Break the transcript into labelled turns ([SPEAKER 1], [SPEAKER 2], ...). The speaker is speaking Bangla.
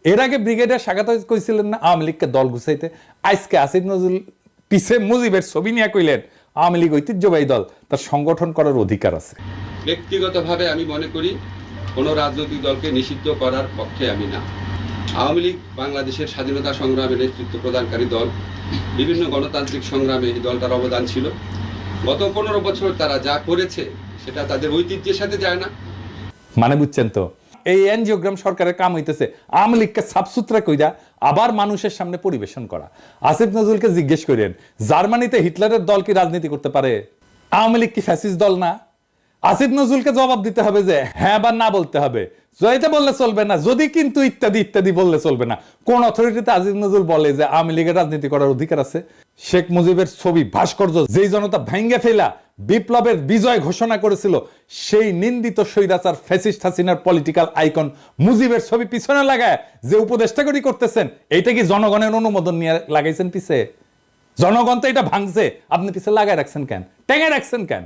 [SPEAKER 1] এর আগে ব্রিগেডিয়ার সাকাত কইছিলেন না আওয়ামী লীগকে দল গুছাইতে, আজকে আসিফ নজরুল পিছে মুজিবের ছবি নিয়ে কইলেন আওয়ামী লীগ ঐতিহ্যবাহী দল, তার সংগঠন করার অধিকার আছে।
[SPEAKER 2] ব্যক্তিগতভাবে আমি মনে করি কোন রাজনৈতিক দলকে নিষিদ্ধ করার পক্ষে আমি না। আওয়ামী লীগ বাংলাদেশের স্বাধীনতা সংগ্রামে নেতৃত্ব প্রদানকারী দল, বিভিন্ন গণতান্ত্রিক সংগ্রামে এই দলটার অবদান ছিল। গত 15 বছর তারা যা করেছে সেটা তাদের ঐতিহ্যের সাথে যায় না।
[SPEAKER 1] মানে বুঝছেন তো, এই এনজিওগ্রাম সরকারের কাম হইতেছে আওয়ামী লীগকে সাফসুতরা কইরা আবার মানুষের সামনে পরিবেশন করা। আসিফ নজরুলকে জিজ্ঞেস করেন, জার্মানিতে হিটলারের দল কি রাজনীতি করতে পারে? আওয়ামী লীগ কি ফ্যাসিস্ট দল না? আসিফ নজরুলকে জবাব দিতে হবে যে হ্যাঁ বা না বলতে হবে। জয়তে বললে চলবে না, যদি কিন্তু ইত্যাদি ইত্যাদি বললে চলবে না। কোন অথরিটিতে আসিফ নজরুল বলে যে আওয়ামী লীগের রাজনীতি করার অধিকার আছে? শেখ মুজিবের ছবি ভাস্কর্য যেই জনতা ভেঙ্গে ফেলা বিপ্লবের বিজয় ঘোষণা করেছিল, সেই নিন্দিত স্বৈরাচার ফ্যাসিস্ট হাসিনার পলিটিক্যাল আইকন মুজিবের ছবি পিছনে লাগায় যে উপদেষ্টাগরি করতেছেন, এইটা কি জনগণের অনুমোদন নিয়ে লাগাইছেন পিছে? জনগণ তো এটা ভাঙছে, আপনি পিছে লাগায় রাখছেন কেন, টেঙে রাখছেন কেন?